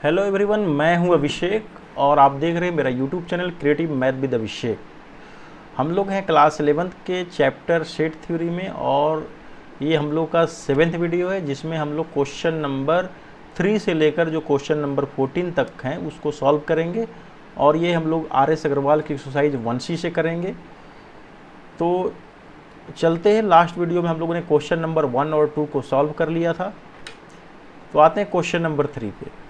Hello everyone, मैं हूं अभिषेक और आप देख रहे हैं मेरा YouTube channel creative math with Abhishek. हम लोग हैं क्लास 11th के चैप्टर सेट थ्योरी में और ये हम लोग का 7th वीडियो है जिसमें हम लोग क्वेश्चन नंबर 3 से लेकर जो क्वेश्चन नंबर 14 तक हैं उसको सॉल्व करेंगे। और ये हम लोग RS अग्रवाल की एक्सरसाइज 1C से करेंगे। तो चलते हैं, लास्ट वीडियो में हम लोगों ने क्वेश्चन नंबर 1 और 2 को सॉल्व कर लिया था। तो आते हैं क्वेश्चन नंबर 3 पे।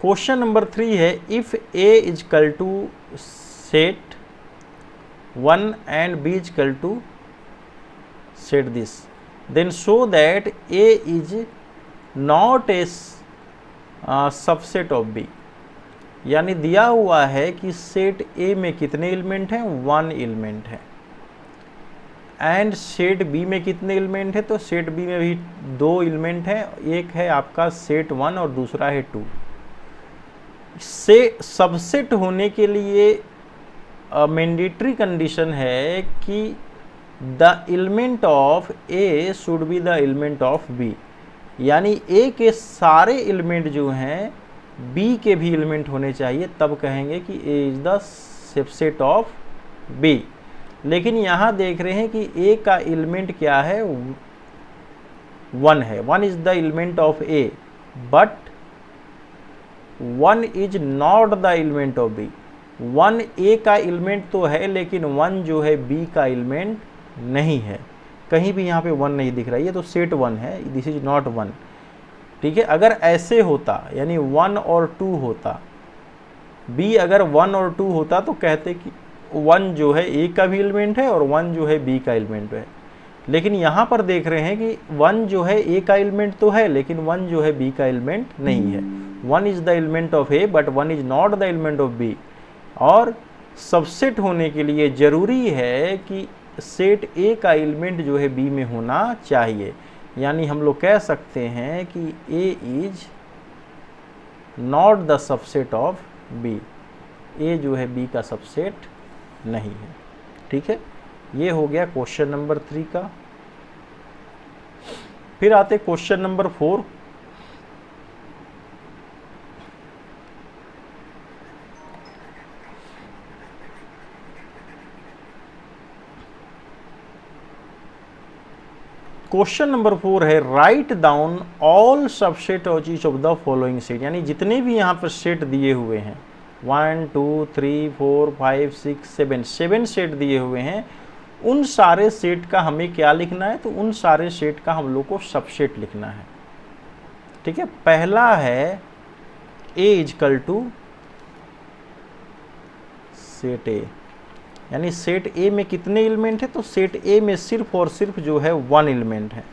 क्वेश्चन नंबर 3 है, if a is equal to set 1 and b is equal to set this, then show that a is not a subset of b। यानी दिया हुआ है कि सेट a में कितने एलिमेंट हैं, 1 एलिमेंट है। एंड सेट b में कितने एलिमेंट है, तो सेट b में भी 2 एलिमेंट हैं, एक है आपका सेट 1 और दूसरा है 2। से सबसेट होने के लिए मैंडेटरी कंडीशन है कि the element of A should be the element of B. यानी ए के सारे एलिमेंट जो हैं बी के भी एलिमेंट होने चाहिए, तब कहेंगे कि A is the subset of B. लेकिन यहाँ देख रहे हैं कि ए का एलिमेंट क्या है, 1 है। 1 is the element of A, but 1 is not the element of B. 1 A का एलिमेंट तो है लेकिन 1 जो है बी का एलिमेंट नहीं है। कहीं भी यहाँ पे 1 नहीं दिख रहा है, ये तो सेट 1 है, दिस इज नॉट 1। ठीक है, अगर ऐसे होता यानी 1 और 2 होता, बी अगर 1 और 2 होता तो कहते कि 1 जो है ए का भी एलिमेंट है और 1 जो है बी का एलिमेंट है। लेकिन यहाँ पर देख रहे हैं कि 1 जो है ए का एलिमेंट तो है लेकिन 1 जो है बी का एलिमेंट नहीं है। 1 is the element of A but 1 is not the element of B. और सबसेट होने के लिए जरूरी है कि सेट ए का एलिमेंट जो है बी में होना चाहिए। यानी हम लोग कह सकते हैं कि A is not the subset of B. A जो है बी का सबसेट नहीं है। ठीक है, ये हो गया क्वेश्चन नंबर 3 का। फिर आते क्वेश्चन नंबर 4। क्वेश्चन नंबर 4 है, write down all subset of each of the following set. यानी जितने भी यहाँ पर सेट दिए हुए हैं 1 2 3 4 5 6 7 सेट दिए हुए हैं, उन सारे सेट का हमें क्या लिखना है, तो उन सारे सेट का हम लोग को सबसेट लिखना है। ठीक है, पहला है ए इजकल टू सेट ए। यानी सेट ए में कितने एलिमेंट है, तो सेट ए में सिर्फ और सिर्फ जो है 1 एलिमेंट है।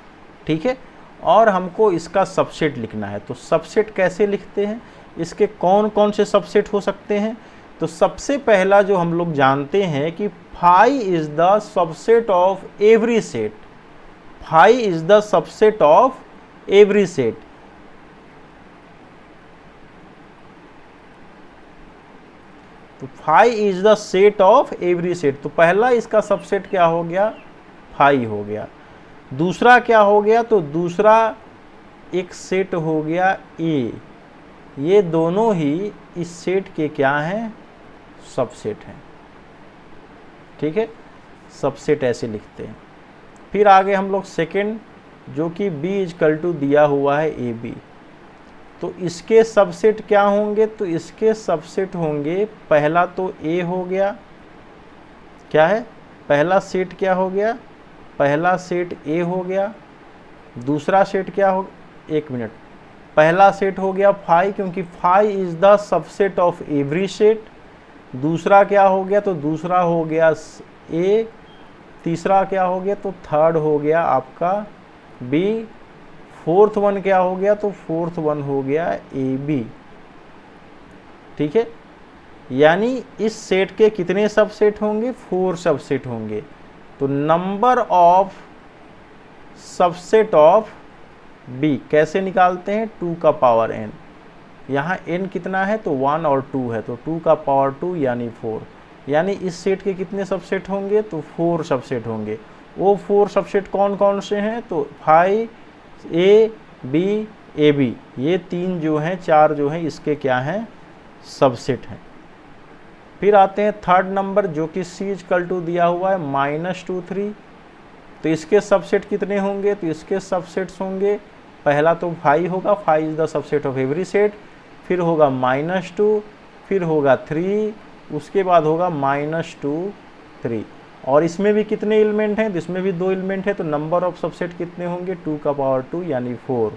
ठीक है, और हमको इसका सबसेट लिखना है। तो सबसेट कैसे लिखते हैं, इसके कौन कौन से सबसेट हो सकते हैं, तो सबसे पहला जो हम लोग जानते हैं कि phi is the subset of every set. Phi is the subset of every set. तो phi is the set of every set. तो पहला इसका सबसेट क्या हो गया, फाई हो गया। दूसरा क्या हो गया, तो दूसरा एक सेट हो गया ए। ये दोनों ही इस सेट के क्या हैं, सबसेट हैं। ठीक है, सबसेट ऐसे लिखते हैं। फिर आगे हम लोग सेकेंड, जो कि बी इजकल टू दिया हुआ है ए बी, तो इसके सबसेट क्या होंगे, तो इसके सबसेट होंगे, पहला तो ए हो गया, क्या है, पहला सेट क्या हो गया, पहला सेट ए हो गया। दूसरा सेट क्या हो, एक मिनट, पहला सेट हो गया फाई, क्योंकि phi is the subset of every set. दूसरा क्या हो गया, तो दूसरा हो गया ए। तीसरा क्या हो गया, तो थर्ड हो गया आपका बी। फोर्थ वन क्या हो गया, तो फोर्थ वन हो गया ए बी। ठीक है, यानी इस सेट के कितने सबसेट होंगे, 4 सबसेट होंगे। तो number of subset of B कैसे निकालते हैं, 2 का पावर n। यहाँ n कितना है, तो 1 और 2 है, तो 2 का पावर 2 यानी 4। यानी इस सेट के कितने सबसेट होंगे, तो 4 सबसेट होंगे। वो 4 सबसेट कौन कौन से हैं, तो phi, A B A B, ये 3 जो हैं 4 जो हैं इसके क्या हैं, सबसेट हैं। फिर आते हैं थर्ड नंबर जो कि C इक्वल टू दिया हुआ है -2 3, तो इसके सबसेट कितने होंगे, तो इसके सबसेट्स होंगे, पहला तो 5 होगा, 5 is the subset of every set, फिर होगा -2, फिर होगा 3, उसके बाद होगा -2 3, और इसमें भी कितने एलिमेंट हैं, तो इसमें भी 2 एलिमेंट है, तो नंबर ऑफ सबसेट कितने होंगे 2 का पावर 2 यानी 4,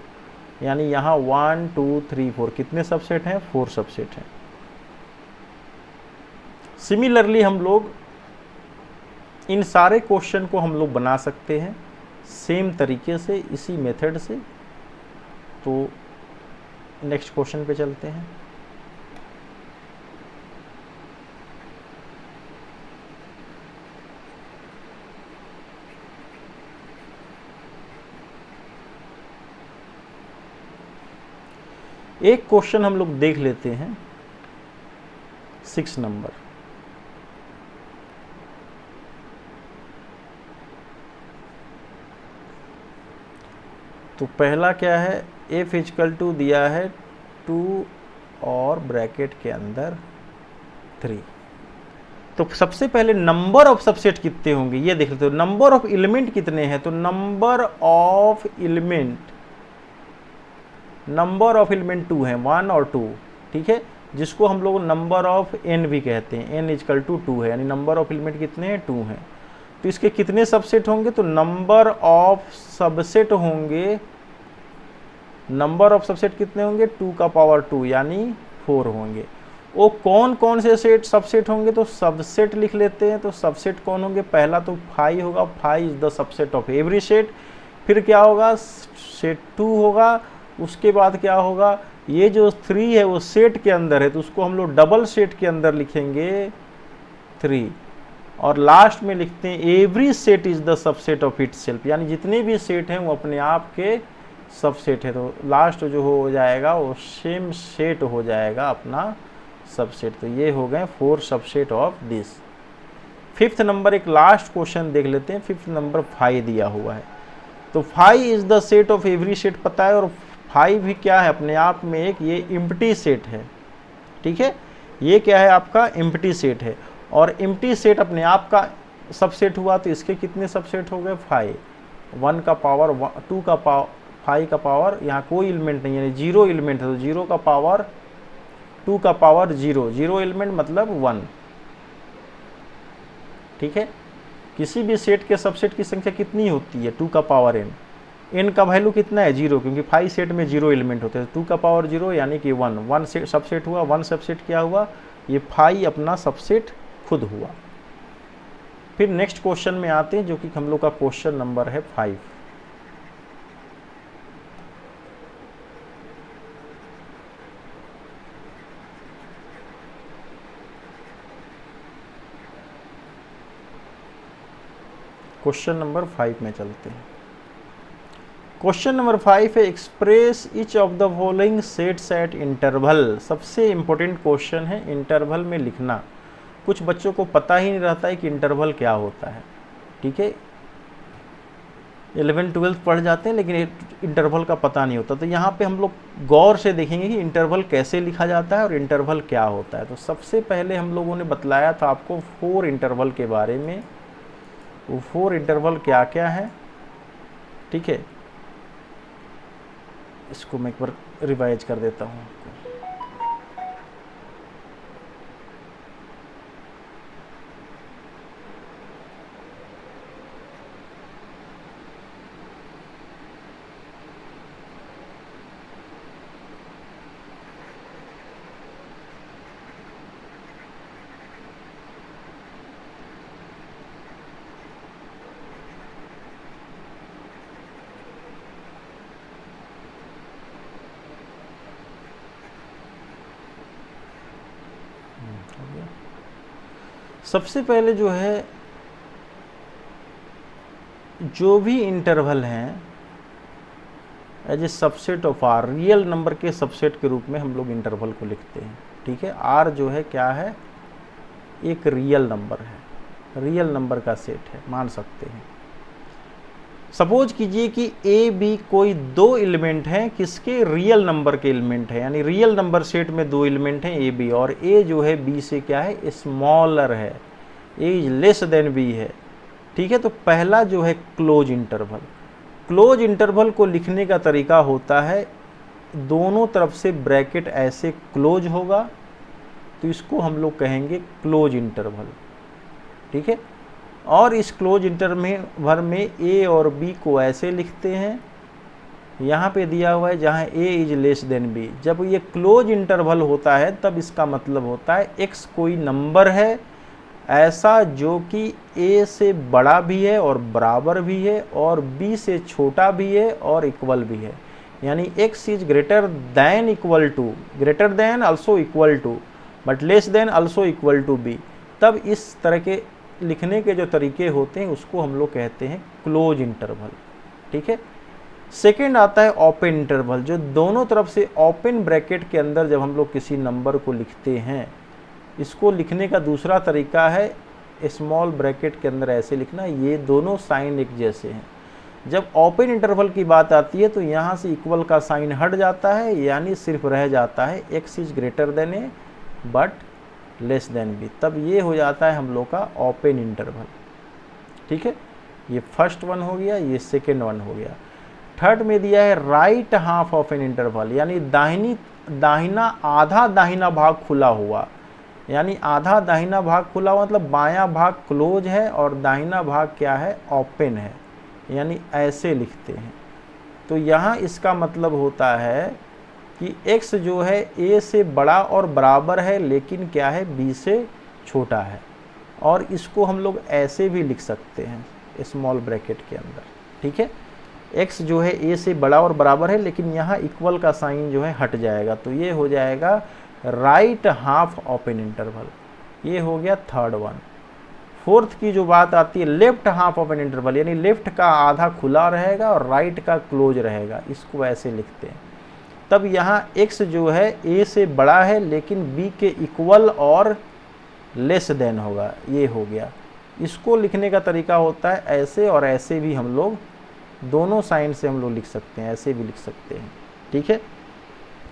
यानी यहाँ 1 2 3 4 कितने सबसेट हैं, 4 सबसेट हैं। सिमिलरली हम लोग इन सारे क्वेश्चन को हम लोग बना सकते हैं सेम तरीके से, इसी मेथड से। तो नेक्स्ट क्वेश्चन पे चलते हैं। एक क्वेश्चन हम लोग देख लेते हैं 6 नंबर। तो पहला क्या है, f इक्वल टू दिया है 2 और ब्रैकेट के अंदर 3। तो सबसे पहले नंबर ऑफ सबसेट कितने होंगे ये देख लेते हो। नंबर ऑफ एलिमेंट कितने हैं, तो नंबर ऑफ एलिमेंट 2 है, 1 और 2, ठीक है, जिसको हम लोग नंबर ऑफ n भी कहते हैं, n इक्वल टू 2 है, यानी नंबर ऑफ एलिमेंट कितने हैं 2 हैं। तो इसके कितने सबसेट होंगे, तो नंबर ऑफ सबसेट होंगे, नंबर ऑफ सबसेट कितने होंगे 2 का पावर 2 यानी 4 होंगे। वो कौन कौन से सेट सबसेट होंगे, तो सबसेट लिख लेते हैं। तो सबसेट कौन होंगे, पहला तो 5 होगा, 5 is the subset of every set. फिर क्या होगा, सेट 2 होगा, उसके बाद क्या होगा, ये जो 3 है वो सेट के अंदर है, तो उसको हम लोग डबल सेट के अंदर लिखेंगे 3, और लास्ट में लिखते हैं every set is the subset of itself, यानी जितने भी सेट हैं वो अपने आप के सबसेट है। तो लास्ट जो हो जाएगा वो सेम सेट हो जाएगा अपना सबसेट। तो ये हो गए 4 subset of this. 5th number एक लास्ट क्वेश्चन देख लेते हैं। 5th नंबर 5 दिया हुआ है, तो 5 is the set of every set पता है, और 5 भी क्या है अपने आप में एक ये एम्प्टी सेट है, ठीक है, ये क्या है आपका एम्प्टी सेट है, और एम्प्टी सेट अपने आप का सबसेट हुआ, तो इसके कितने सबसेट हो गए 5, 1 का पावर 2 का पावर 5 का पावर, यहाँ कोई एलिमेंट नहीं है, 0 एलिमेंट है, तो 0 का पावर 2 का पावर 0, 0 एलिमेंट मतलब 1, ठीक है। किसी भी सेट के सबसेट की संख्या कितनी होती है 2 का पावर n, n का वैल्यू कितना है 0, क्योंकि 5 सेट में 0 एलिमेंट होते हैं, 2 का पावर 0 यानी कि 1 सेट सबसेट हुआ, 1 सबसेट क्या हुआ, ये 5 अपना सबसेट खुद हुआ। फिर नेक्स्ट क्वेश्चन में आते हैं जो कि हम लोग का क्वेश्चन नंबर है 5। क्वेश्चन नंबर 5 में चलते हैं। क्वेश्चन नंबर 5 है express each of the following sets eight interval. सबसे इंपॉर्टेंट क्वेश्चन है इंटरवल में लिखना। कुछ बच्चों को पता ही नहीं रहता है कि इंटरवल क्या होता है, ठीक है, 11th 12th पढ़ जाते हैं लेकिन इंटरवल का पता नहीं होता। तो यहाँ पे हम लोग गौर से देखेंगे कि इंटरवल कैसे लिखा जाता है और इंटरवल क्या होता है। तो सबसे पहले हम लोगों ने बतलाया था आपको 4 इंटरवल के बारे में। वो 4 इंटरवल क्या क्या है, ठीक है, इसको मैं एक बार रिवाइज कर देता हूँ आपको। सबसे पहले जो है, जो भी इंटरवल हैं as a subset of R, real number के सबसेट के रूप में हम लोग इंटरवल को लिखते हैं, ठीक है। आर जो है क्या है, एक रियल नंबर है, रियल नंबर का सेट है, मान सकते हैं। सपोज कीजिए कि ए बी कोई दो एलिमेंट हैं, किसके, रियल नंबर के एलिमेंट है, यानी रियल नंबर सेट में दो एलिमेंट हैं ए बी, और ए जो है बी से क्या है, स्मॉलर है, ए इज लेस देन बी है। ठीक है, तो पहला जो है क्लोज इंटरवल, क्लोज इंटरवल को लिखने का तरीका होता है दोनों तरफ से ब्रैकेट ऐसे क्लोज होगा, तो इसको हम लोग कहेंगे क्लोज इंटरवल। ठीक है, और इस क्लोज इंटरवल में ए और बी को ऐसे लिखते हैं, यहाँ पे दिया हुआ है जहाँ ए इज लेस देन बी। जब ये क्लोज इंटरवल होता है तब इसका मतलब होता है एक्स कोई नंबर है ऐसा जो कि ए से बड़ा भी है और बराबर भी है और बी से छोटा भी है और इक्वल भी है, यानी X is greater than equal to, greater than also equal to, but less than also equal to B. तब इस तरह के लिखने के जो तरीके होते हैं उसको हम लोग कहते हैं क्लोज इंटरवल। ठीक है, सेकेंड आता है ओपन इंटरवल, जो दोनों तरफ से ओपन ब्रैकेट के अंदर जब हम लोग किसी नंबर को लिखते हैं, इसको लिखने का दूसरा तरीका है स्मॉल ब्रैकेट के अंदर ऐसे लिखना, ये दोनों साइन एक जैसे हैं। जब ओपन इंटरवल की बात आती है तो यहाँ से इक्वल का साइन हट जाता है, यानी सिर्फ रह जाता है X is greater than A but less than B, तब ये हो जाता है हम लोग का ओपन इंटरवल। ठीक है, ये फर्स्ट वन हो गया, ये सेकेंड वन हो गया। थर्ड में दिया है right half of an interval, यानी दाहिना आधा दाहिना भाग खुला हुआ, यानी आधा दाहिना भाग खुला हुआ मतलब बायां भाग क्लोज है और दाहिना भाग क्या है, ओपन है, यानी ऐसे लिखते हैं। तो यहाँ इसका मतलब होता है कि x जो है a से बड़ा और बराबर है लेकिन क्या है, b से छोटा है, और इसको हम लोग ऐसे भी लिख सकते हैं स्मॉल ब्रैकेट के अंदर। ठीक है, x जो है a से बड़ा और बराबर है लेकिन यहाँ इक्वल का साइन जो है हट जाएगा, तो ये हो जाएगा राइट हाफ ओपन इंटरवल। ये हो गया थर्ड वन। फोर्थ की जो बात आती है left half of an interval, यानी लेफ्ट का आधा खुला रहेगा और राइट का क्लोज रहेगा, इसको ऐसे लिखते हैं। तब यहाँ x जो है a से बड़ा है लेकिन b के इक्वल और लेस देन होगा, ये हो गया। इसको लिखने का तरीका होता है ऐसे, और ऐसे भी हम लोग दोनों साइन से हम लोग लिख सकते हैं, ऐसे भी लिख सकते हैं। ठीक है,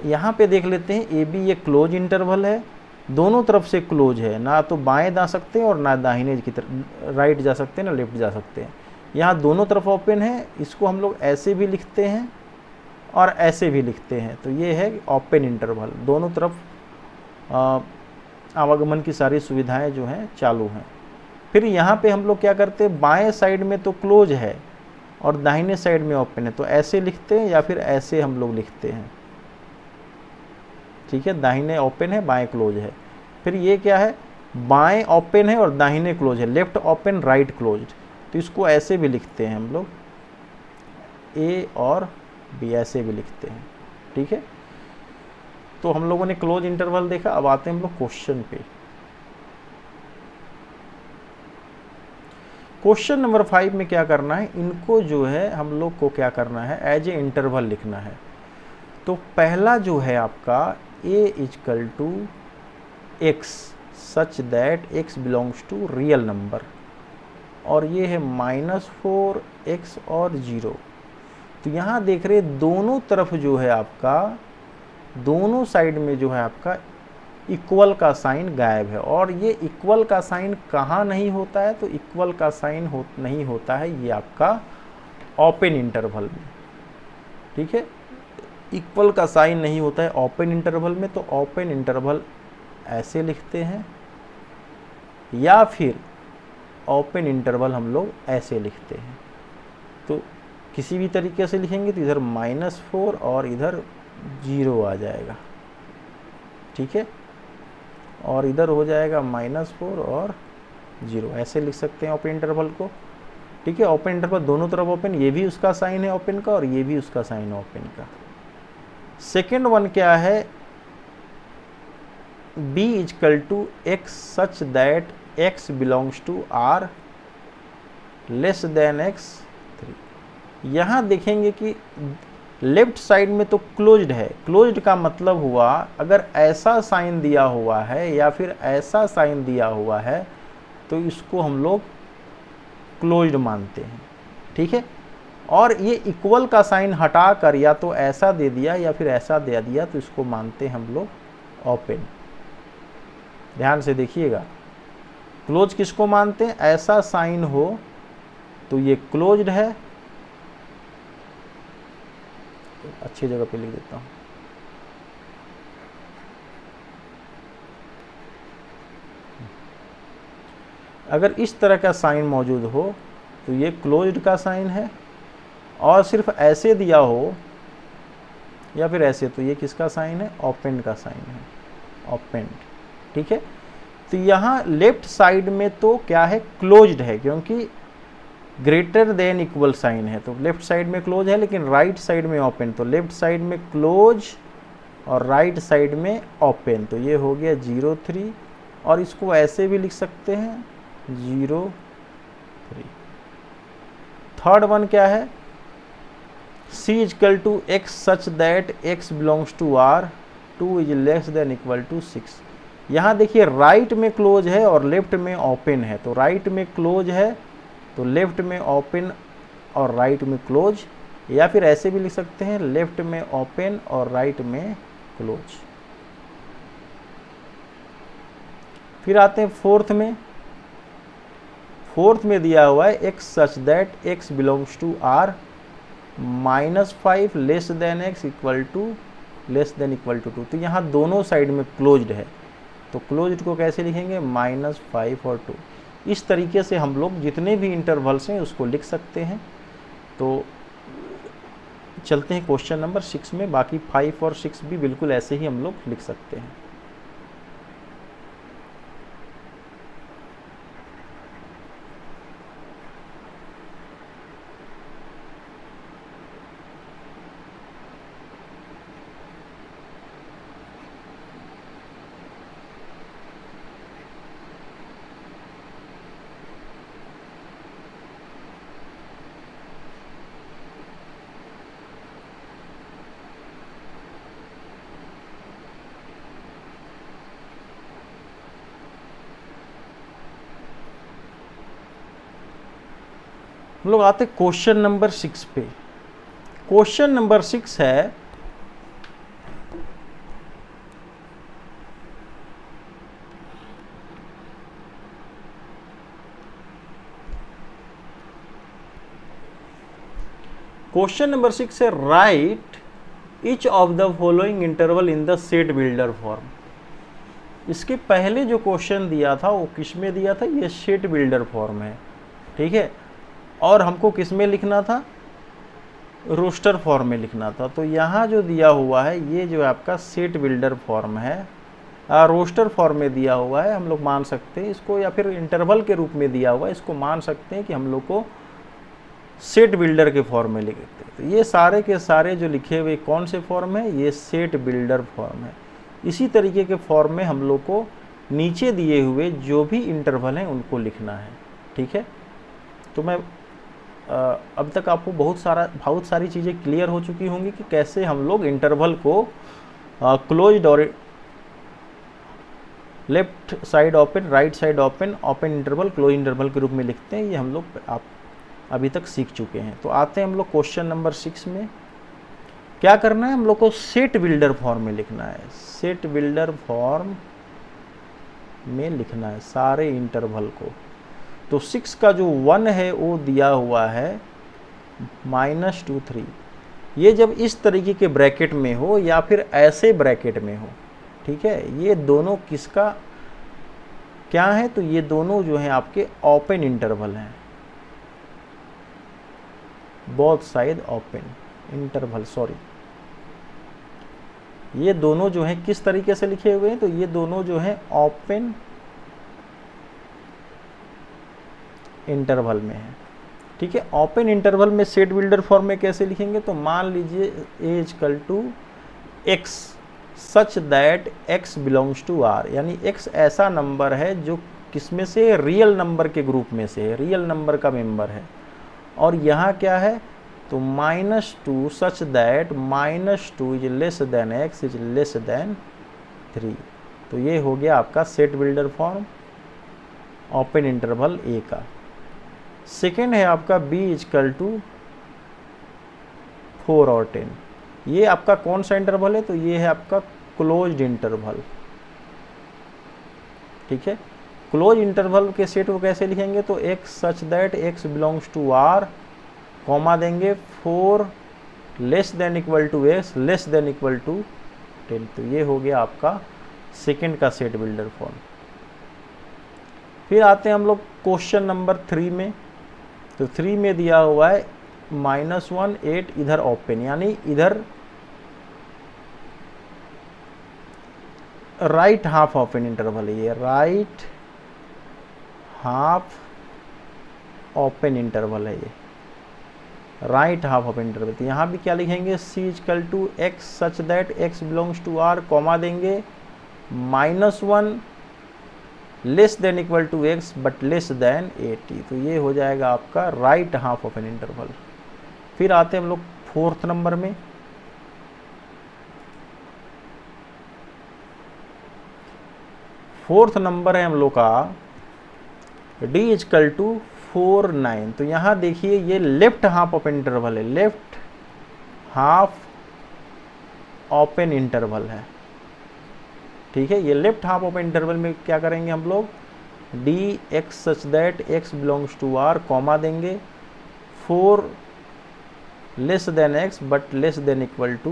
यहाँ पे देख लेते हैं ए बी ये क्लोज इंटरवल है, दोनों तरफ से क्लोज है, ना तो बाएं जा सकते हैं और ना दाहिने की तरफ राइट जा सकते हैं, ना लेफ्ट जा सकते हैं। यहाँ दोनों तरफ ओपन है, इसको हम लोग ऐसे भी लिखते हैं और ऐसे भी लिखते हैं, तो ये है ओपन इंटरवल, दोनों तरफ आवागमन की सारी सुविधाएं जो हैं चालू हैं। फिर यहाँ पे हम लोग क्या करते हैं, बाएं साइड में तो क्लोज है और दाहिने साइड में ओपन है, तो ऐसे लिखते हैं या फिर ऐसे हम लोग लिखते हैं। ठीक है, दाहिने ओपन है बाएं क्लोज है। फिर ये क्या है, बाएं ओपन है और दाहिने क्लोज है, लेफ्ट ओपन राइट क्लोज्ड, तो इसको ऐसे भी लिखते हैं हम लोग, ए और बी ऐसे भी लिखते हैं। ठीक है, तो हम लोगों ने क्लोज इंटरवल देखा। अब आते हैं हम लोग क्वेश्चन पे। क्वेश्चन नंबर 5 में क्या करना है, इनको जो है हम लोग को क्या करना है, एज ए इंटरवल लिखना है। तो पहला जो है आपका a is equal to X such that x belongs to real number, और ये है -4x और 0। तो यहाँ देख रहे दोनों तरफ जो है आपका, दोनों साइड में जो है आपका इक्वल का साइन गायब है, और ये इक्वल का साइन कहाँ नहीं होता है, तो इक्वल का साइन नहीं होता है ये आपका ओपन इंटरवल में। ठीक है, इक्वल का साइन नहीं होता है ओपन इंटरवल में, तो ओपन इंटरवल ऐसे लिखते हैं, या फिर ओपन इंटरवल हम लोग ऐसे लिखते हैं। तो किसी भी तरीके से लिखेंगे तो इधर -4 और इधर 0 आ जाएगा। ठीक है, और इधर हो जाएगा -4 और 0, ऐसे लिख सकते हैं ओपन इंटरवल को। ठीक है, ओपन इंटरवल दोनों तरफ ओपन, ये भी उसका साइन है ओपन का और ये भी उसका साइन है ओपन का। सेकेंड वन क्या है, b is equal to x such that x belongs to r less than x3। यहाँ देखेंगे कि लेफ्ट साइड में तो क्लोज्ड है, क्लोज्ड का मतलब हुआ अगर ऐसा साइन दिया हुआ है या फिर ऐसा साइन दिया हुआ है तो इसको हम लोग क्लोज्ड मानते हैं। ठीक है, और ये इक्वल का साइन हटाकर या तो ऐसा दे दिया या फिर ऐसा दे दिया, तो इसको मानते हैं हम लोग ओपन। ध्यान से देखिएगा, क्लोज किसको मानते हैं, ऐसा साइन हो तो ये क्लोज्ड है। अच्छी जगह पे लिख देता हूं, अगर इस तरह का साइन मौजूद हो तो ये क्लोज्ड का साइन है, और सिर्फ ऐसे दिया हो या फिर ऐसे, तो ये किसका साइन है, ओपन का साइन है, ओपन। ठीक है, तो यहाँ लेफ्ट साइड में तो क्या है, क्लोज्ड है, क्योंकि ग्रेटर देन इक्वल साइन है, तो लेफ्ट साइड में क्लोज है, लेकिन राइट साइड में ओपन, तो लेफ्ट साइड में क्लोज और राइट साइड में ओपन, तो ये हो गया 0 3, और इसको ऐसे भी लिख सकते हैं 0 3। थर्ड वन क्या है, C equal to x such that x belongs to R 2 is less than equal to 6। यहाँ देखिए राइट में क्लोज है और लेफ्ट में ओपन है, तो राइट में क्लोज है तो लेफ्ट में ओपन और राइट में क्लोज, या फिर ऐसे भी लिख सकते हैं लेफ्ट में ओपन और राइट में क्लोज। फिर आते हैं फोर्थ में। फोर्थ में दिया हुआ है x such that x belongs to R -5 less than x equal to less than equal to 2, तो यहाँ दोनों साइड में क्लोज्ड है, तो क्लोज्ड को कैसे लिखेंगे, -5 और 2। इस तरीके से हम लोग जितने भी इंटरवल्स हैं उसको लिख सकते हैं। तो चलते हैं क्वेश्चन नंबर 6 में, बाकी 5 और 6 भी बिल्कुल ऐसे ही हम लोग लिख सकते हैं। हम लोग आते क्वेश्चन नंबर 6 पे। क्वेश्चन नंबर 6 है, क्वेश्चन नंबर 6 है right each of the following interval in the set builder form. इसके पहले जो क्वेश्चन दिया था वो किस में दिया था, ये सेट बिल्डर फॉर्म है, ठीक है, और हमको किस में लिखना था, रोस्टर फॉर्म में लिखना था। तो यहाँ जो दिया हुआ है ये जो आपका सेट बिल्डर फॉर्म है, रोस्टर फॉर्म में दिया हुआ है, हम लोग मान सकते हैं इसको, या फिर इंटरवल के रूप में दिया हुआ है, इसको मान सकते हैं कि हम लोग को सेट बिल्डर के फॉर्म में लिखते हैं। तो ये सारे के सारे जो लिखे हुए कौन से फॉर्म है, ये सेट बिल्डर फॉर्म है। इसी तरीके के फॉर्म में हम लोग को नीचे दिए हुए जो भी इंटरवल हैं उनको लिखना है, ठीक है। तो मैं अब तक आपको बहुत सारी चीज़ें क्लियर हो चुकी होंगी कि कैसे हम लोग इंटरवल को क्लोज्ड और left side open, right side open, open interval, close interval के रूप में लिखते हैं। ये हम लोग आप अभी तक सीख चुके हैं। तो आते हैं हम लोग क्वेश्चन नंबर 6 में। क्या करना है, हम लोग को सेट बिल्डर फॉर्म में लिखना है, सेट बिल्डर फॉर्म में लिखना है सारे इंटरवल को। तो 6 का जो 1 है वो दिया हुआ है -2 3। ये जब इस तरीके के ब्रैकेट में हो या फिर ऐसे ब्रैकेट में हो, ठीक है, ये दोनों किसका क्या है, तो ये दोनों जो हैं आपके ओपन इंटरवल हैं, both side open interval, sorry, ये दोनों जो हैं किस तरीके से लिखे हुए हैं, तो ये दोनों जो हैं ओपन इंटरवल में है, ठीक है। ओपन इंटरवल में सेट बिल्डर फॉर्म में कैसे लिखेंगे, तो मान लीजिए a equal to x such that x belongs to r, यानी x ऐसा नंबर है जो किसमें से, रियल नंबर के ग्रुप में से है, रियल नंबर का मेंबर है। और यहाँ क्या है, तो -2 such that -2 is less than x is less then 3। तो ये हो गया आपका set builder form open interval a का। सेकेंड है आपका b इक्वल टू 4 और 10। ये आपका कौन सा इंटरवल है? तो ये है आपका क्लोज्ड इंटरवल। ठीक है, क्लोज इंटरवल के सेट को कैसे लिखेंगे? तो x such that x belongs to r, comma देंगे 4 less than equal to x less than equal to 10। तो ये हो गया आपका सेकंड का सेट बिल्डर फॉर्म। फिर आते हैं हम लोग क्वेश्चन नंबर 3 में। तो 3 में दिया हुआ है -1 8 इधर ओपन, यानी इधर राइट हाफ ओपन इंटरवल है, ये राइट हाफ ओपन इंटरवल है, ये राइट हाफ ओपन इंटरवल। तो यहाँ भी क्या लिखेंगे? c equal to X such that x belongs to r, comma देंगे -1 less than equal to x but less than 80। तो ये हो जाएगा आपका राइट हाफ ओपन इंटरवल। फिर आते हैं हम लोग 4th नंबर में। फोर्थ नंबर है हम लोग का d इक्वल टू 4 9। तो यहाँ देखिए ये लेफ्ट हाफ ओपन इंटरवल है, लेफ्ट हाफ ओपन इंटरवल है। ठीक है, ये लेफ्ट हाफ ओपन इंटरवल में क्या करेंगे हम लोग? d x such that x belongs to r, comma देंगे 4 less than x but less than equal to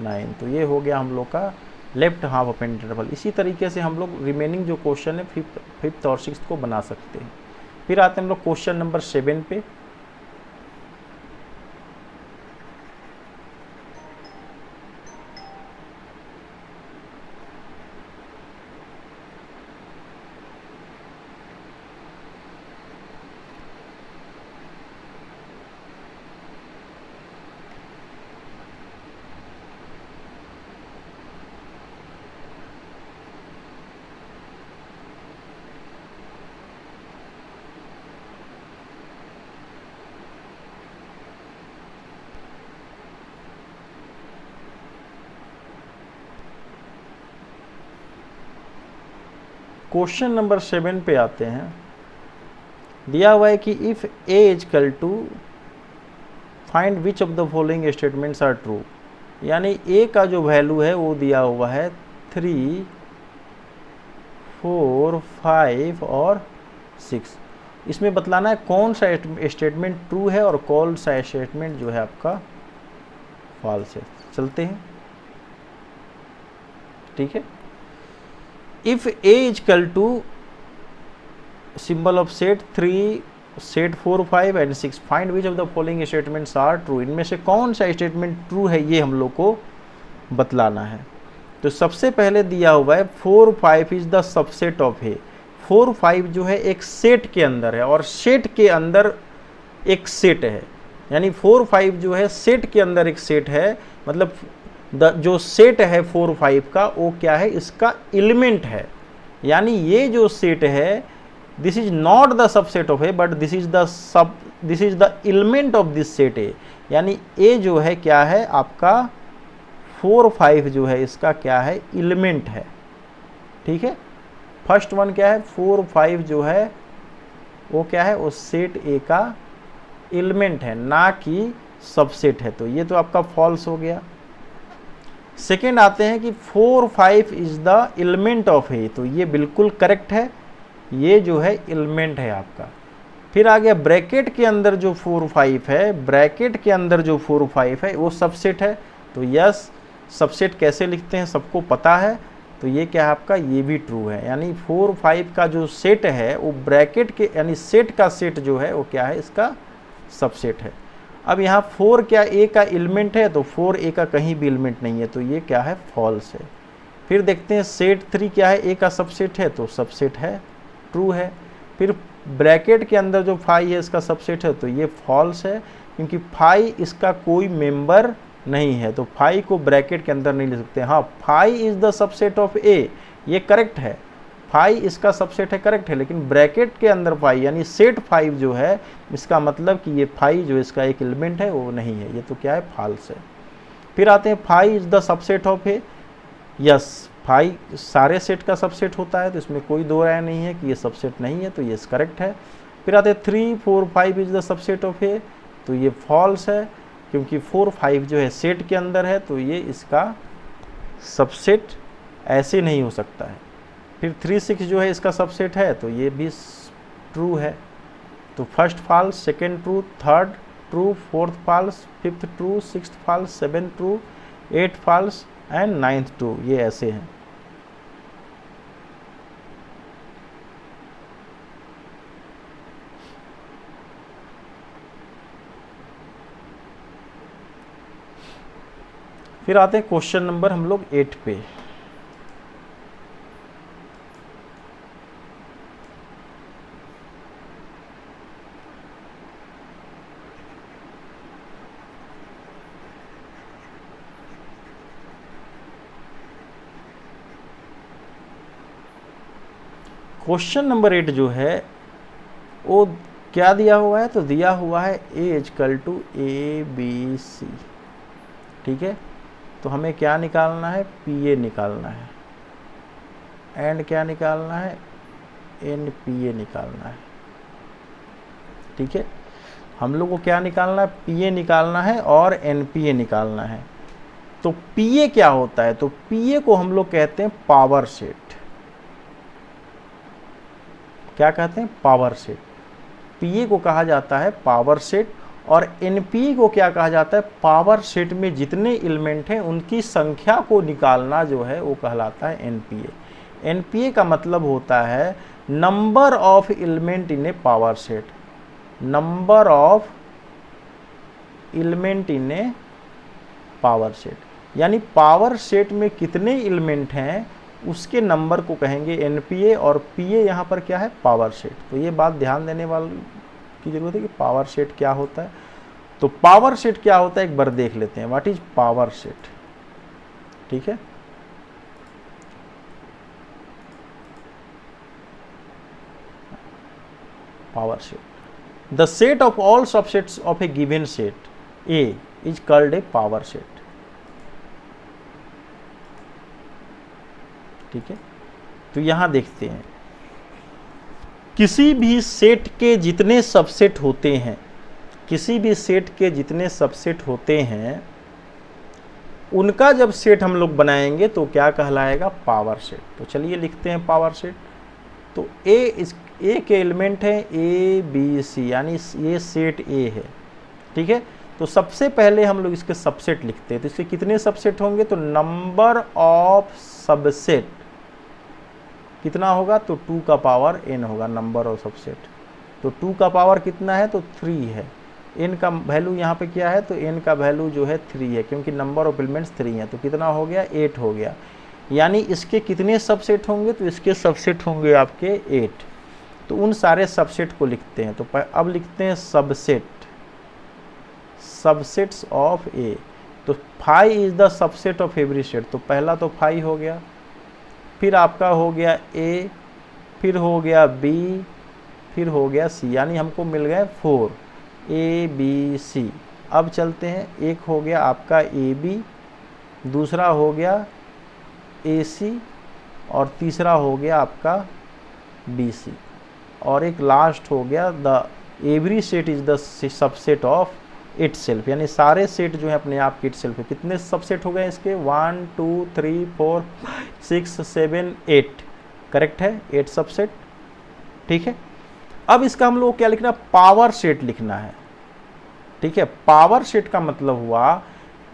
9। तो ये हो गया हम लोग का लेफ्ट हाफ ओपन इंटरवल। इसी तरीके से हम लोग रिमेनिंग जो क्वेश्चन है फिफ्थ और 6th को बना सकते हैं। फिर आते हैं हम लोग क्वेश्चन नंबर 7 पे। क्वेश्चन नंबर 7 पे आते हैं। दिया हुआ है कि if a equal to find which of the following statements are true, यानी a का जो वैल्यू है वो दिया हुआ है 3 4 5 और 6। इसमें बतलाना है कौन सा स्टेटमेंट ट्रू है और कौन सा स्टेटमेंट जो है आपका फॉल्स है। चलते हैं, ठीक है। If a equal to symbol of set 3 set 4 5 and 6 find which of the following statements are true, इनमें से कौन सा स्टेटमेंट ट्रू है ये हम लोग को बतलाना है। तो सबसे पहले दिया हुआ है 4 5 इज द सबसेट ऑफ ए। 4 5 जो है एक सेट के अंदर है और सेट के अंदर एक सेट है, यानी 4 5 जो है सेट के अंदर एक सेट है, मतलब जो सेट है 4 5 का वो क्या है? इसका एलिमेंट है। यानी ये जो सेट है this is not the subset of A but this is the element of this set ए। यानी ए जो है क्या है आपका 4 5 जो है इसका क्या है? एलिमेंट है। ठीक है, फर्स्ट वन क्या है? 4 5 जो है वो क्या है? वो सेट ए का एलिमेंट है, ना कि सबसेट है। तो ये तो आपका फॉल्स हो गया। सेकेंड आते हैं कि 4 5 इज द एलिमेंट ऑफ ए। तो ये बिल्कुल करेक्ट है, ये जो है एलिमेंट है आपका। फिर आ गया ब्रैकेट के अंदर जो 4 5 है, ब्रैकेट के अंदर जो 4 5 है वो सबसेट है। तो यस, सबसेट कैसे लिखते हैं सबको पता है। तो ये क्या है आपका? ये भी ट्रू है। यानी 4 5 का जो सेट है वो ब्रैकेट के यानी सेट का सेट जो है वो क्या है? इसका सबसेट है। अब यहाँ 4 क्या ए का एलिमेंट है? तो 4 ए का कहीं भी एलिमेंट नहीं है, तो ये क्या है? फॉल्स है। फिर देखते हैं सेट 3 क्या है? ए का सबसेट है, तो सबसेट है, ट्रू है। फिर ब्रैकेट के अंदर जो 5 है इसका सबसेट है, तो ये फॉल्स है, क्योंकि 5 इसका कोई मेंबर नहीं है, तो 5 को ब्रैकेट के अंदर नहीं ले सकते। हाँ, 5 इज द सबसेट ऑफ ए, ये करेक्ट है, 5 इसका सबसेट है, करेक्ट है, लेकिन ब्रैकेट के अंदर 5 यानी सेट 5 जो है इसका मतलब कि ये 5 जो इसका एक एलिमेंट है वो नहीं है, ये तो क्या है? फॉल्स है। फिर आते हैं 5 is the subset of A. Yes, 5 सारे सेट का सबसेट होता है, तो इसमें कोई दो राय नहीं है कि ये सबसेट नहीं है, तो ये करेक्ट है। फिर आते हैं 3 4 5 इज द सबसेट ऑफ ए। तो ये फॉल्स है, क्योंकि 4 5 जो है सेट के अंदर है, तो ये इसका सबसेट ऐसे नहीं हो सकता है। फिर 3 6 जो है इसका सबसेट है, तो ये भी ट्रू है। तो first false, second true, third true, fourth false, fifth true, sixth false, 7 true, 8 false and 9th true, ये ऐसे हैं। फिर आते हैं क्वेश्चन नंबर हम लोग 8 पे। क्वेश्चन नंबर 8 जो है वो क्या दिया हुआ है, तो दिया हुआ है A = ABC। ठीक है, तो हमें क्या निकालना है, PA निकालना है, एंड क्या निकालना है, NPA निकालना है। ठीक है, हम लोग को क्या निकालना है, PA निकालना है और NPA निकालना है। तो PA क्या होता है, तो PA को हम लोग कहते हैं पावर सेट। क्या कहते हैं, पावर सेट। PA को कहा जाता है पावर सेट, और NPA को क्या कहा जाता है, पावर सेट में जितने एलिमेंट हैं उनकी संख्या को निकालना जो है वो कहलाता है NPA। NPA का मतलब होता है number of element in A power set, number of element in A power set, यानी पावर सेट में कितने एलिमेंट हैं उसके नंबर को कहेंगे NPA, और PA यहाँ पर क्या है, पावर सेट। तो ये बात ध्यान देने वाली की जरूरत है कि पावर सेट क्या होता है। तो पावर सेट क्या होता है एक बार देख लेते हैं, व्हाट इज पावर सेट। ठीक है, power set, the set of all subsets of A given set A is called a power set. ठीक है, तो यहां देखते हैं किसी भी सेट के जितने सबसेट होते हैं, किसी भी सेट के जितने सबसेट होते हैं उनका जब सेट हम लोग बनाएंगे तो क्या कहलाएगा, पावर सेट। तो चलिए लिखते हैं पावर सेट। तो A के एलिमेंट है ABC, यानी ये सेट A है। ठीक है, तो सबसे पहले हम लोग इसके सबसेट लिखते हैं। तो इसके कितने सबसेट होंगे, तो नंबर ऑफ सबसेट कितना होगा, तो 2 का पावर n होगा नंबर ऑफ सबसेट। तो 2 का पावर कितना है, तो 3 है। n का वैल्यू यहाँ पे क्या है, तो n का वैल्यू जो है 3 है, क्योंकि नंबर ऑफ एलिमेंट्स 3 है। तो कितना हो गया, 8 हो गया। यानी इसके कितने सबसेट होंगे, तो इसके सबसेट होंगे आपके 8। तो उन सारे सबसेट को लिखते हैं। तो अब लिखते हैं सबसेट, सबसेट्स ऑफ A। तो 5 is the subset of every set. तो पहला तो 5 हो गया, फिर आपका हो गया A, फिर हो गया B, फिर हो गया C, यानी हमको मिल गए 4 ABC। अब चलते हैं, एक हो गया आपका AB, दूसरा हो गया AC, और तीसरा हो गया आपका BC, और एक लास्ट हो गया the every set is the subset of itself, यानी सारे सेट जो है अपने आप के इटसेल्फ है। कितने सबसेट हो गए इसके, 1 2 3 4 6 7 8, करेक्ट है, 8 सबसेट। ठीक है, अब इसका हम लोग क्या लिखना, पावर सेट लिखना है। ठीक है, पावर सेट का मतलब हुआ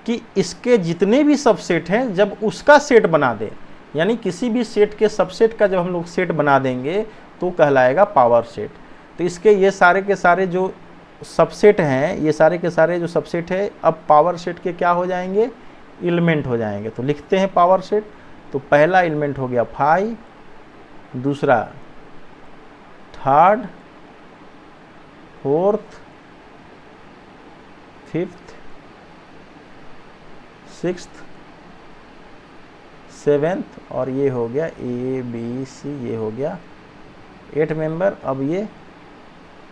कि इसके जितने भी सबसेट हैं जब उसका सेट बना दे, यानी किसी भी सेट के सबसेट का जब हम लोग सेट बना देंगे तो कहलाएगा पावर सेट। तो इसके ये सारे के सारे जो सबसेट हैं, ये सारे के सारे जो सबसेट है अब पावर सेट के क्या हो जाएंगे, एलिमेंट हो जाएंगे। तो लिखते हैं पावर सेट। तो पहला एलिमेंट हो गया 5, दूसरा third, fourth, fifth, sixth, seventh, और ये हो गया ABC, ये हो गया 8 मेंबर। अब ये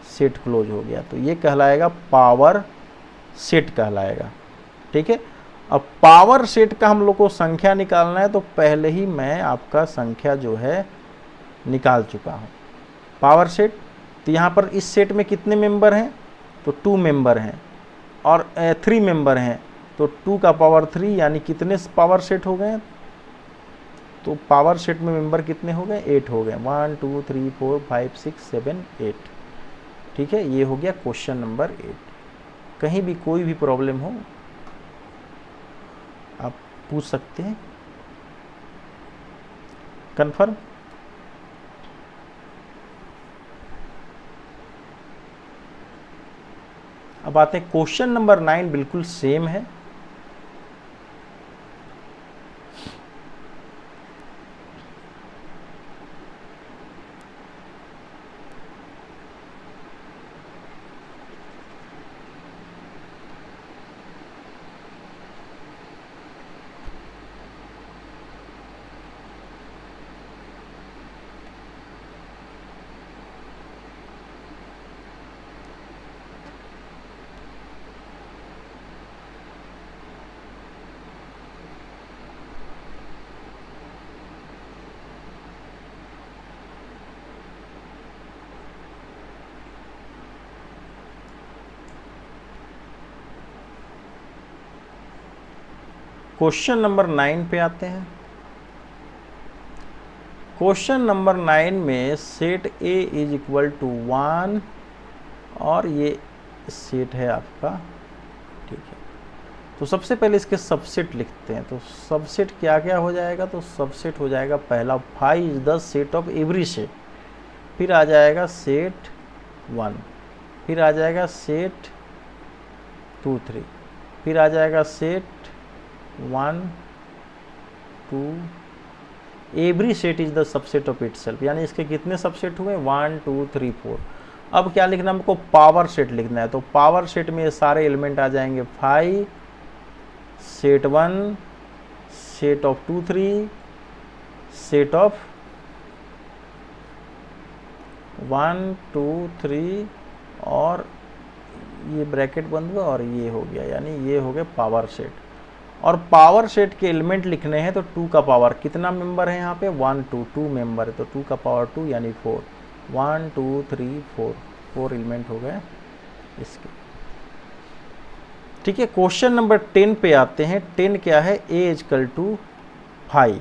सेट क्लोज हो गया, तो ये कहलाएगा पावर सेट कहलाएगा। ठीक है, अब पावर सेट का हम लोग को संख्या निकालना है, तो पहले ही मैं आपका संख्या जो है निकाल चुका हूँ पावर सेट। तो यहाँ पर इस सेट में कितने मेंबर हैं, तो 2 मेंबर हैं। और 3 मेंबर हैं, तो 2 का पावर 3 यानी कितने पावर सेट हो गए? तो पावर सेट में मेंबर कितने हो गए? 8 हो गए। 1 2 3 4 5 6 7 8। ठीक है, ये हो गया क्वेश्चन नंबर 8। कहीं भी कोई भी प्रॉब्लम हो आप पूछ सकते हैं। कंफर्म? अब आते हैं क्वेश्चन नंबर 9, बिल्कुल सेम है। क्वेश्चन नंबर 9 पे आते हैं। क्वेश्चन नंबर 9 में set A is equal to 1 और ये सेट है आपका। ठीक है, तो सबसे पहले इसके सबसेट लिखते हैं। तो सबसेट क्या क्या हो जाएगा? तो सबसेट हो जाएगा पहला 5 is the set of every set, फिर आ जाएगा सेट 1, फिर आ जाएगा सेट 2 3, फिर आ जाएगा set 1 2। Every set is the subset of itself, यानी इसके कितने सबसेट हुए? 1 2 3 4। अब क्या लिखना हमको? पावर सेट लिखना है। तो पावर सेट में ये सारे एलिमेंट आ जाएंगे 5, set 1, set of 2 3, set of 1 2 3 और ये ब्रैकेट बंद हुआ और ये हो गया, यानी ये हो गया पावर सेट। और पावर सेट के एलिमेंट लिखने हैं तो 2 का पावर, कितना मेंबर है यहाँ पे? 1 2 2 मेंबर है, तो 2 का पावर 2 यानी 4। 1 2 3 4 एलिमेंट हो गए इसके। ठीक है, क्वेश्चन नंबर 10 पे आते हैं। 10 क्या है? A is equal to 5।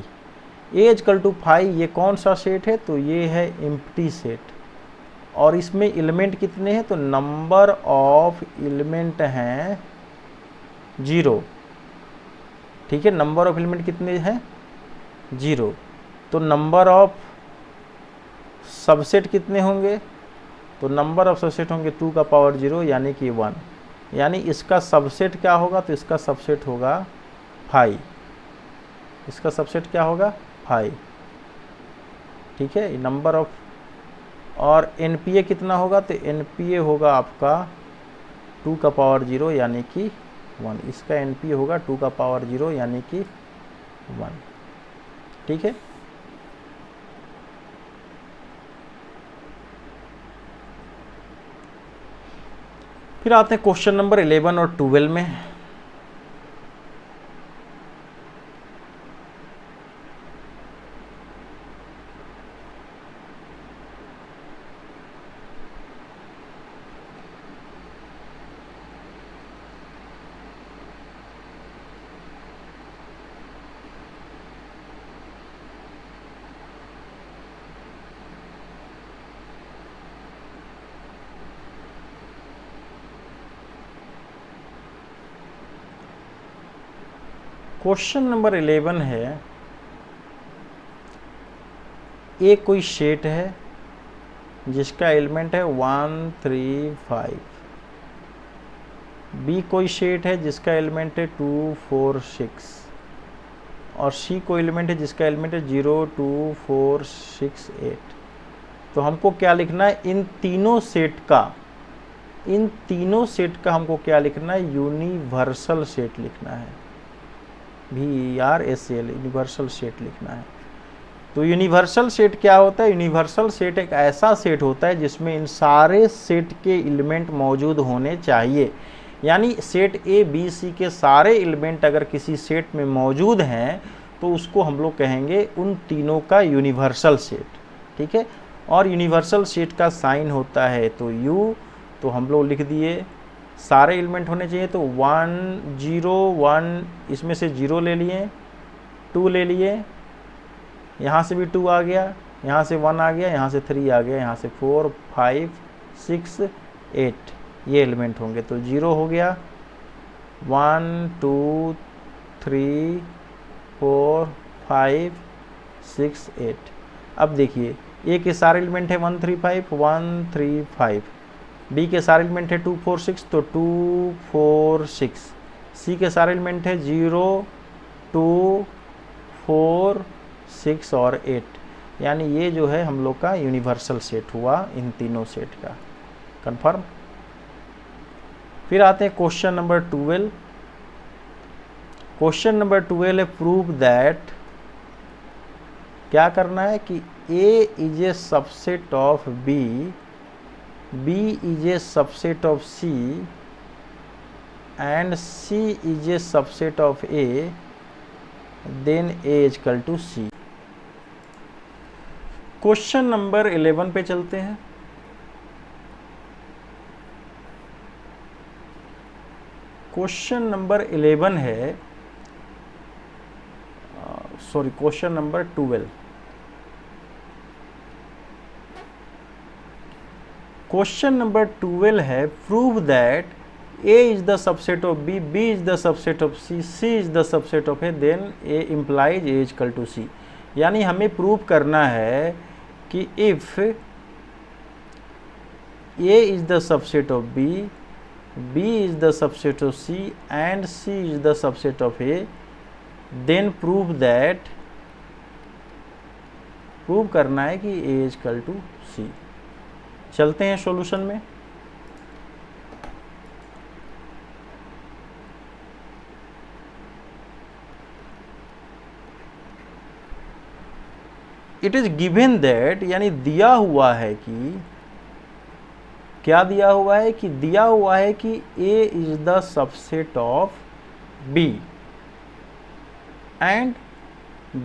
A is equal to 5 ये कौन सा सेट है? तो ये है एम्प्टी सेट। और इसमें एलिमेंट कितने हैं? तो नंबर ऑफ एलिमेंट हैं 0। ठीक है, नंबर ऑफ एलिमेंट कितने हैं? 0। तो नंबर ऑफ सबसेट कितने होंगे? तो नंबर ऑफ सबसेट होंगे 2 का पावर 0 यानी कि 1। यानी इसका सबसेट क्या होगा? तो इसका सबसेट होगा 5। इसका सबसेट क्या होगा? 5। ठीक है, नंबर ऑफ। और एनपीए कितना होगा? तो एनपीए होगा आपका 2 का पावर 0 यानी कि 1। इसका एनपीए होगा 2 का पावर 0 यानी कि 1। ठीक है, फिर आते हैं क्वेश्चन नंबर 11 और 12 में। क्वेश्चन नंबर 11 है, ए कोई सेट है जिसका एलिमेंट है 1 3 5। बी कोई सेट है जिसका एलिमेंट है 2 4 6। और सी कोई एलिमेंट है जिसका एलिमेंट है 0 2 4 6 8। तो हमको क्या लिखना है? इन तीनों सेट का हमको क्या लिखना है? यूनिवर्सल सेट लिखना है। VERSL, यूनिवर्सल सेट लिखना है। तो यूनिवर्सल सेट क्या होता है? यूनिवर्सल सेट एक ऐसा सेट होता है जिसमें इन सारे सेट के एलिमेंट मौजूद होने चाहिए। यानी सेट ए बी सी के सारे एलिमेंट अगर किसी सेट में मौजूद हैं तो उसको हम लोग कहेंगे उन तीनों का यूनिवर्सल सेट। ठीक है, और यूनिवर्सल सेट का साइन होता है तो U, तो हम लोग लिख दिए सारे एलिमेंट होने चाहिए, तो 1 0 1 इसमें से 0 ले लिए, 2 ले लिए, यहाँ से भी 2 आ गया, यहाँ से 1 आ गया, यहाँ से 3 आ गया, यहाँ से 4 5 6 8 ये एलिमेंट होंगे। तो 0 हो गया, 1 2 3 4 5 6 8। अब देखिए ए के सारे एलिमेंट है 1 3 5 1 3 5, बी के सारे एलिमेंट है 2 4 6 तो 2 4 6, सी के सारे एलिमेंट है 0 2 4 6 और 8, यानी ये जो है हम लोग का यूनिवर्सल सेट हुआ इन तीनों सेट का। कंफर्म। फिर आते हैं क्वेश्चन नंबर 12। क्वेश्चन नंबर 12 है प्रूव दैट, क्या करना है कि A is a subset of B, B is a subset of C and C is a subset of A, then A is equal to C। Question number 11 पे चलते हैं। Question number 11 है, sorry question number 12। Question number 12 है prove that A is the subset of B, B is the subset of C, C is the subset of A, then A implies A is equal to C। यानी हमें prove करना है कि if A is the subset of B, B is the subset of C and C is the subset of A, then prove that, prove करना है कि A is equal to C। चलते हैं सॉल्यूशन में। It is given that, यानी दिया हुआ है कि, क्या दिया हुआ है कि दिया हुआ है कि A is the subset of B and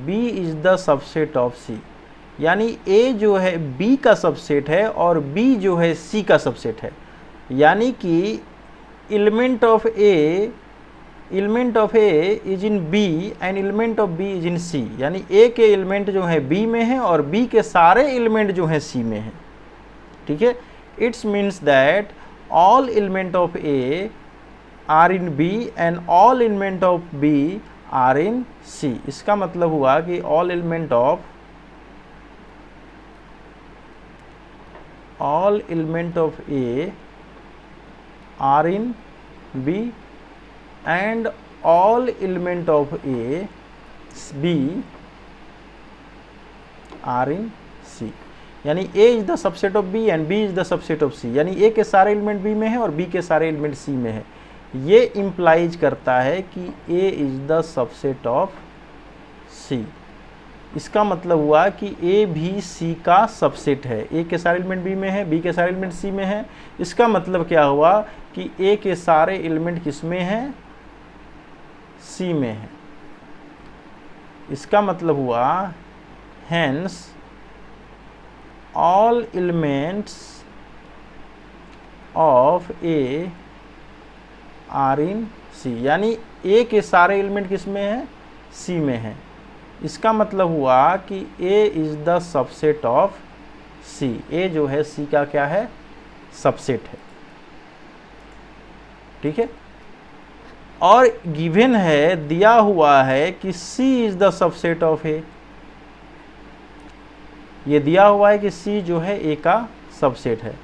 B is the subset of C, यानी A जो है B का सबसेट है और B जो है C का सबसेट है, यानी कि element of A is in B and element of B is in C, यानी A के एलिमेंट जो है B में है और B के सारे एलिमेंट जो है C में है। ठीक है, it's means that all element of A are in B and all element of B are in C। इसका मतलब हुआ कि all element of A are in B and all element of A B are in C, यानी A is the subset of B and B is the subset of C, यानी A के सारे element B में है और B के सारे element C में है। ये इम्प्लाइज करता है कि A is the subset of C। इसका मतलब हुआ कि A भी C का सबसेट है, A के सारे एलिमेंट B में है, B के सारे एलिमेंट C में है। इसका मतलब क्या हुआ कि A के सारे एलिमेंट किस में हैं, C में है। इसका मतलब हुआ hence all elements of A are in C, यानी A के सारे एलिमेंट किस में है, C में है। इसका मतलब हुआ कि A is the subset of C, A जो है C का क्या है, सबसेट है। ठीक है, और गिवन है, दिया हुआ है कि C is the subset of A, ये दिया हुआ है कि C जो है A का सबसेट है।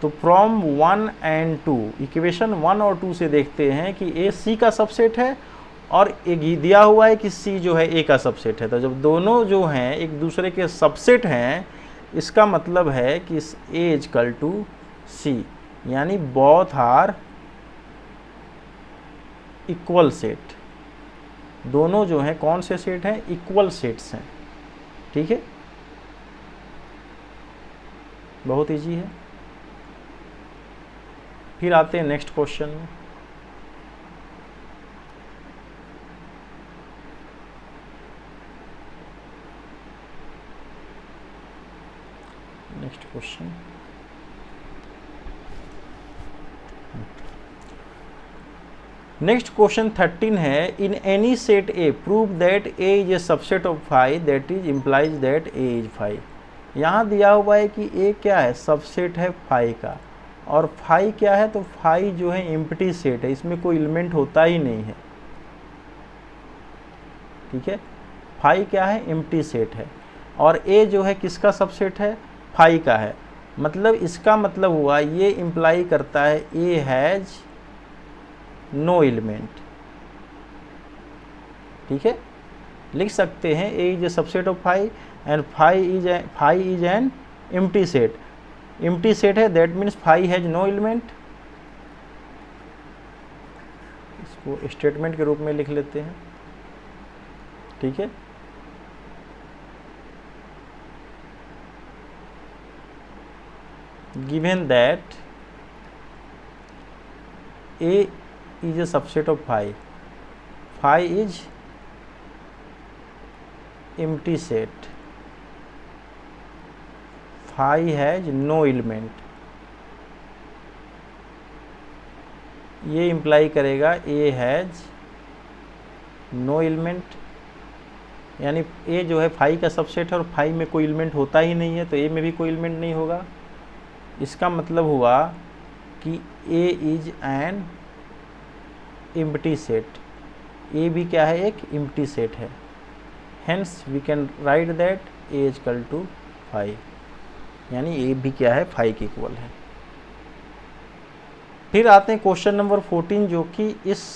तो फ्रॉम 1 एंड 2, इक्वेशन 1 और 2 से देखते हैं कि A C का सबसेट है और एक दिया हुआ है कि C जो है A का सबसेट है। तो जब दोनों जो हैं एक दूसरे के सबसेट हैं, इसका मतलब है कि A is equal to C, यानी बोथ आर इक्वल सेट। दोनों जो हैं कौन से सेट हैं, इक्वल सेट्स हैं। ठीक है, बहुत इजी है। फिर आते हैं नेक्स्ट क्वेश्चन में। नेक्स्ट क्वेश्चन, नेक्स्ट क्वेश्चन 13 है, in any set A prove that A is a subset of phi that is implies that A is phi. यहाँ दिया हुआ है कि ए क्या है, सबसेट है फाई का, और फाई क्या है, तो फाई जो है एम्प्टी सेट है, इसमें कोई एलिमेंट होता ही नहीं है। ठीक है, फाई क्या है, एम्प्टी सेट है, और ए जो है किसका सबसेट है, फाई का है। मतलब इसका मतलब हुआ, ये इम्प्लाई करता है ए हैज़ नो एलिमेंट। ठीक है, लिख सकते हैं A is a subset of phi and phi is an empty set. Empty set है, that means phi has no element. इसको स्टेटमेंट के रूप में लिख लेते हैं। ठीक है, given that A is a subset of phi, phi is empty set, phi has no element, ये इम्प्लाई करेगा A has no element, यानी A जो है फाई का सबसेट है और फाई में कोई एलिमेंट होता ही नहीं है, तो A में भी कोई एलिमेंट नहीं होगा। इसका मतलब हुआ कि A is an empty set, A भी क्या है, एक एम्प्टी सेट है। Hence we can write that A is equal to phi, यानी A भी क्या है, फाई के इक्वल है। फिर आते हैं क्वेश्चन नंबर 14, जो कि इस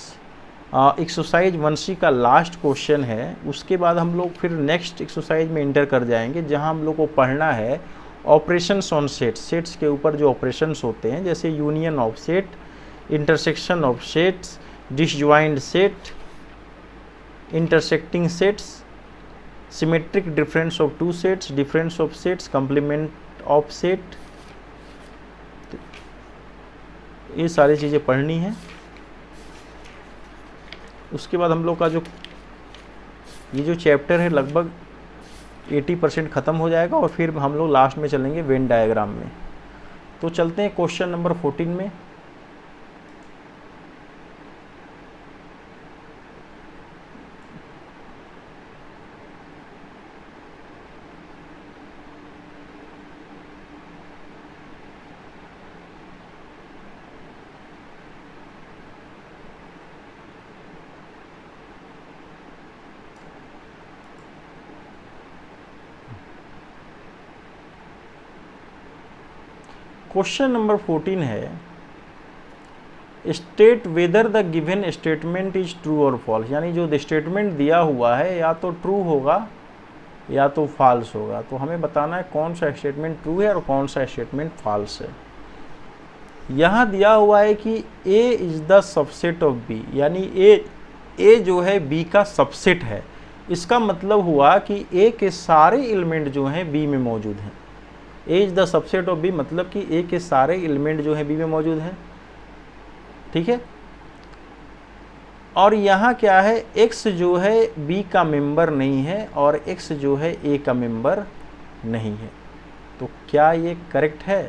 एक्सरसाइज 1C का लास्ट क्वेश्चन है। उसके बाद हम लोग फिर नेक्स्ट एक्सरसाइज में इंटर कर जाएंगे, जहां हम लोग को पढ़ना है ऑपरेशंस ऑन सेट्स, सेट्स के ऊपर जो ऑपरेशंस होते हैं, जैसे union of set, intersection of sets, disjoint set, intersecting sets, symmetric difference of two sets, difference of sets, complement of set, ये सारी चीज़ें पढ़नी है। उसके बाद हम लोग का ये जो चैप्टर है लगभग 80% ख़त्म हो जाएगा, और फिर हम लोग लास्ट में चलेंगे वेन डायग्राम में। तो चलते हैं क्वेश्चन नंबर 14 में। क्वेश्चन नंबर 14 है, state whether the given statement is true और फॉल्स, यानी जो स्टेटमेंट दिया हुआ है या तो ट्रू होगा या तो फॉल्स होगा। तो हमें बताना है कौन सा स्टेटमेंट ट्रू है और कौन सा स्टेटमेंट फॉल्स है। यहाँ दिया हुआ है कि A is the subset of B, यानी A जो है B का सबसेट है। इसका मतलब हुआ कि A के सारे एलिमेंट जो हैं B में मौजूद हैं। A is the subset of B मतलब कि A के सारे एलिमेंट जो हैं B में मौजूद हैं। ठीक है, और यहाँ क्या है, X जो है B का मेंबर नहीं है और X जो है A का मेंबर नहीं है। तो क्या ये करेक्ट है?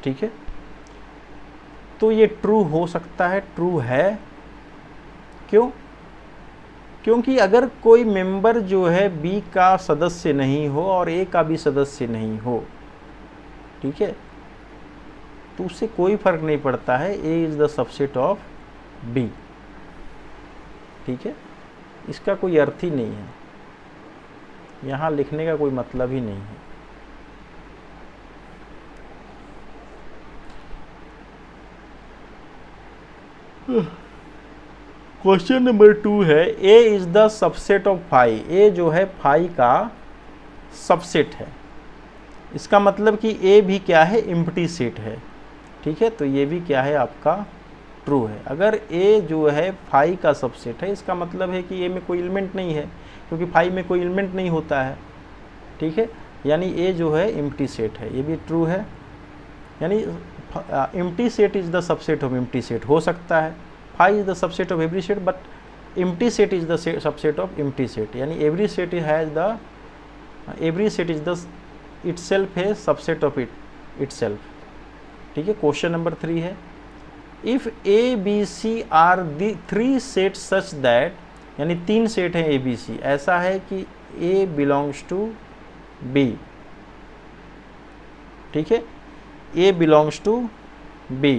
ठीक है, तो ये ट्रू हो सकता है, ट्रू है। क्यों? क्योंकि अगर कोई मेंबर जो है B का सदस्य नहीं हो और A का भी सदस्य नहीं हो, ठीक है, तो उससे कोई फर्क नहीं पड़ता है, A is the subset of B। ठीक है, इसका कोई अर्थ ही नहीं है, यहाँ लिखने का कोई मतलब ही नहीं है। क्वेश्चन नंबर 2 है, A is the subset of phi, A जो है फाई का सबसेट है। इसका मतलब कि A भी क्या है, एम्प्टी सेट है। ठीक है, तो ये भी क्या है, आपका ट्रू है। अगर A जो है फाई का सबसेट है, इसका मतलब है कि A में कोई एलिमेंट नहीं है, क्योंकि फाई में कोई एलिमेंट नहीं होता है। ठीक है, यानी A जो है एम्प्टी सेट है, ये भी ट्रू है। यानी empty set is the subset of empty set हो सकता है। Phi is the subset of every set, but empty set is the subset of empty set, यानी every set is the itself है सबसेट ऑफ इटसेल्फ। ठीक है, question number 3 है if A B C are the 3 set such that, यानी 3 set हैं A B सी, ऐसा है कि ए बिलोंग्स टू बी। ठीक है, A belongs to B,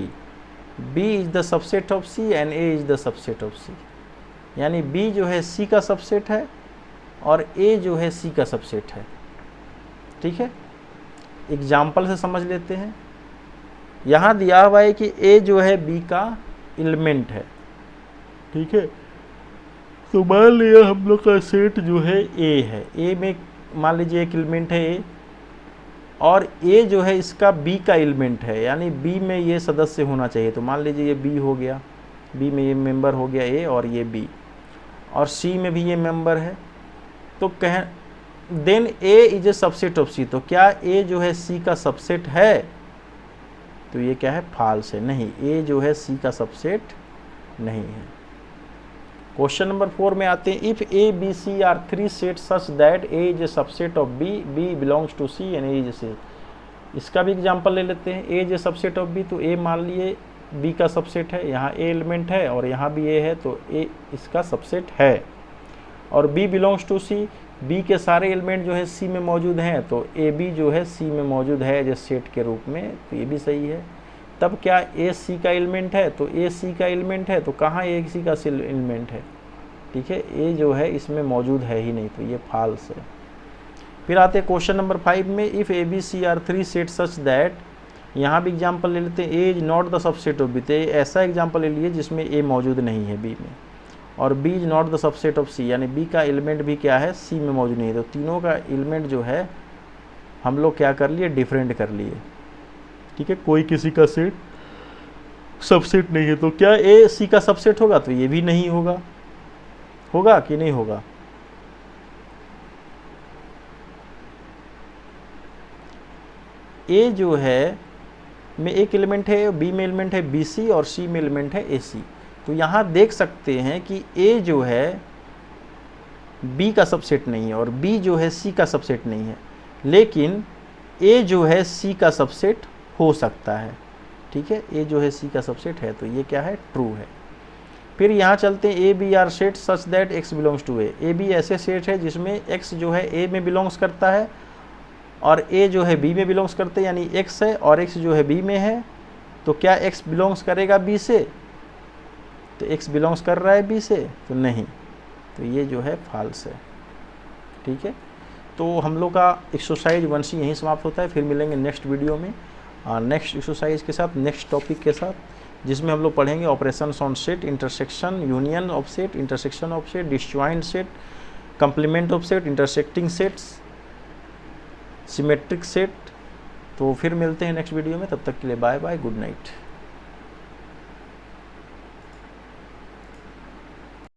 B is the subset of C and A is the subset of C, यानी B जो है सी का सबसेट है और ए जो है सी का सबसेट है। ठीक है, एग्जाम्पल से समझ लेते हैं। यहाँ दिया हुआ है कि ए जो है बी का एलिमेंट है। ठीक है, तो मान लिया हम लोग का सेट जो है ए है, ए में मान लीजिए एक एलिमेंट है ए, और ए जो है इसका बी का एलिमेंट है, यानी बी में ये सदस्य होना चाहिए। तो मान लीजिए ये बी हो गया, बी में ये मेंबर हो गया ए और ये बी, और सी में भी ये मेंबर है। तो कह then A is a subset of C, तो क्या ए जो है सी का सबसेट है? तो ये क्या है, फॉल्स है, नहीं, ए जो है सी का सबसेट नहीं है। क्वेश्चन नंबर 4 में आते हैं if A B C are 3 set such that A is a subset of B, B belongs to C and A is a C. इसका भी एग्जांपल ले लेते हैं। A is a subset of B, तो A मान लिए B का subset है, यहाँ ए एलिमेंट है और यहाँ भी ए है, तो ए इसका सबसेट है। और B belongs to C, B के सारे एलिमेंट जो है सी में मौजूद हैं, तो ए बी जो है सी में मौजूद है एज ए सेट के रूप में, तो ये भी सही है। तब क्या ए सी का एलिमेंट है? तो ए सी का एलिमेंट है, तो कहाँ ए सी का एलिमेंट है? ठीक है, ए जो है इसमें मौजूद है ही नहीं, तो ये फॉल्स है। फिर आते हैं क्वेश्चन नंबर 5 में if A B C are 3 set such that, यहाँ भी एग्जाम्पल ले लेते हैं A is not the subset of B, तो ऐसा एग्जाम्पल ले लिए जिसमें ए मौजूद नहीं है बी में, और B is not the subset of C, यानी बी का एलिमेंट भी क्या है, सी में मौजूद नहीं है। तो तीनों का एलिमेंट जो है हम लोग क्या कर लिए, डिफरेंट कर लिए। ठीक है, कोई किसी का सेट सबसेट नहीं है, तो क्या ए सी का सबसेट होगा? तो ये भी नहीं होगा। होगा कि नहीं होगा? ए जो है में एक एलिमेंट है, बी में एलिमेंट है बी सी, और सी में एलिमेंट है ए सी। तो यहाँ देख सकते हैं कि ए जो है बी का सबसेट नहीं है और बी जो है सी का सबसेट नहीं है, लेकिन ए जो है सी का सबसेट हो सकता है। ठीक है, ए जो है सी का सबसेट है, तो ये क्या है, ट्रू है। फिर यहाँ चलते हैं A B are set such that x belongs to A B ऐसे सेट है जिसमें एक्स जो है ए में बिलोंग्स करता है और ए जो है बी में बिलोंग्स करते हैं, यानी एक्स है और एक्स जो है बी में है। तो क्या एक्स बिलोंग्स करेगा बी से? तो एक्स बिलोंग्स कर रहा है बी से? तो नहीं, तो ये जो है फॉल्स है। ठीक है, तो हम लोग का एक्सरसाइज 1C यहीं समाप्त होता है। फिर मिलेंगे नेक्स्ट वीडियो में नेक्स्ट एक्सरसाइज के साथ, नेक्स्ट टॉपिक के साथ, जिसमें हम लोग पढ़ेंगे operations on set, intersection, union of set, intersection of set, disjoint set, complement of set, intersecting sets, symmetric set. तो फिर मिलते हैं नेक्स्ट वीडियो में, तब तक के लिए बाय बाय, गुड नाइट।